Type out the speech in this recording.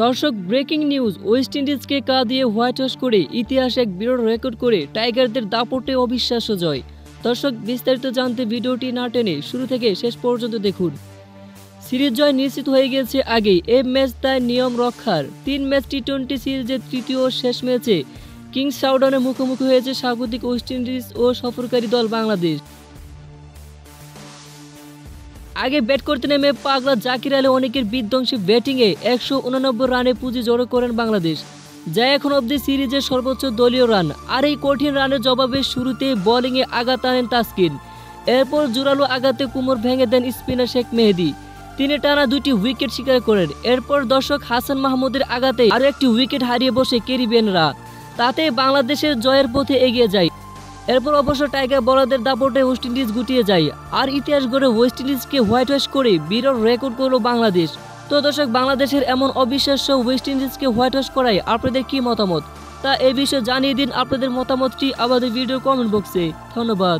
দর্শক breaking news, West ইন্ডিজকে কা দিয়ে হোয়াইট ওয়াশ করে ইতিহাস এক বিরল রেকর্ড করে টাইগারদের দাপটে অবিশ্বাস্য জয়। দর্শক বিস্তারিত জানতে ভিডিওটি না টেনে শুরু থেকে শেষ পর্যন্ত দেখুন। সিরিজ জয় নিশ্চিত হয়ে গেছে আগেই। এই ম্যাচ তাই নিয়ম রক্ষার 3 ম্যাচ টি-20 সিরিজের তৃতীয় ও শেষ ম্যাচে কিংস শাওডাউনের মুখোমুখি হয়েছে স্বাগতিক ওয়েস্ট ইন্ডিজ ও সফরকারী দল বাংলাদেশ। আগে ব্যাট করতে নেমে পাগলা জাকির আলী অনেকের বিধ্বংসী ব্যাটিংয়ে 189 রানে পুঁজি জড়ো করেন বাংলাদেশ, যা এখন অবধি সিরিজের সর্বোচ্চ দলীয় রান। আর এই কঠিন রানের জবাবে শুরুতেই বোলিংয়ে আঘাত আনেন তাসকিন। এরপর জোরালো আঘাতে কোমর ভেঙে দেন স্পিনার শেখ মেহেদী। তিনি টানা 2টি উইকেট শিকার করেন। এরপর দর্শক হাসান মাহমুদের আঘাতে আরও একটি উইকেট হারিয়ে বসে ক্যারিবিয়ানরা। তাতে বাংলাদেশের জয়ের পথে এগিয়ে যায়। এরপর অবশ্য টাইগার বোলারদের দাপটে ওয়েস্ট ইন্ডিজ গুটিয়ে যায় আর ইতিহাস গড়ে ওয়েস্ট ইন্ডিজকে হোয়াইট ওয়াশ করে বিরল রেকর্ড করল বাংলাদেশ। তো দর্শক, বাংলাদেশের এমন অবিশ্বাস্য ওয়েস্ট ইন্ডিজকে হোয়াইট ওয়াশ করায় আপনাদের কি মতামত, তা এই বিষয়ে জানিয়ে দিন আপনাদের মতামতটি আমাদের ভিডিও কমেন্ট বক্সে। ধন্যবাদ।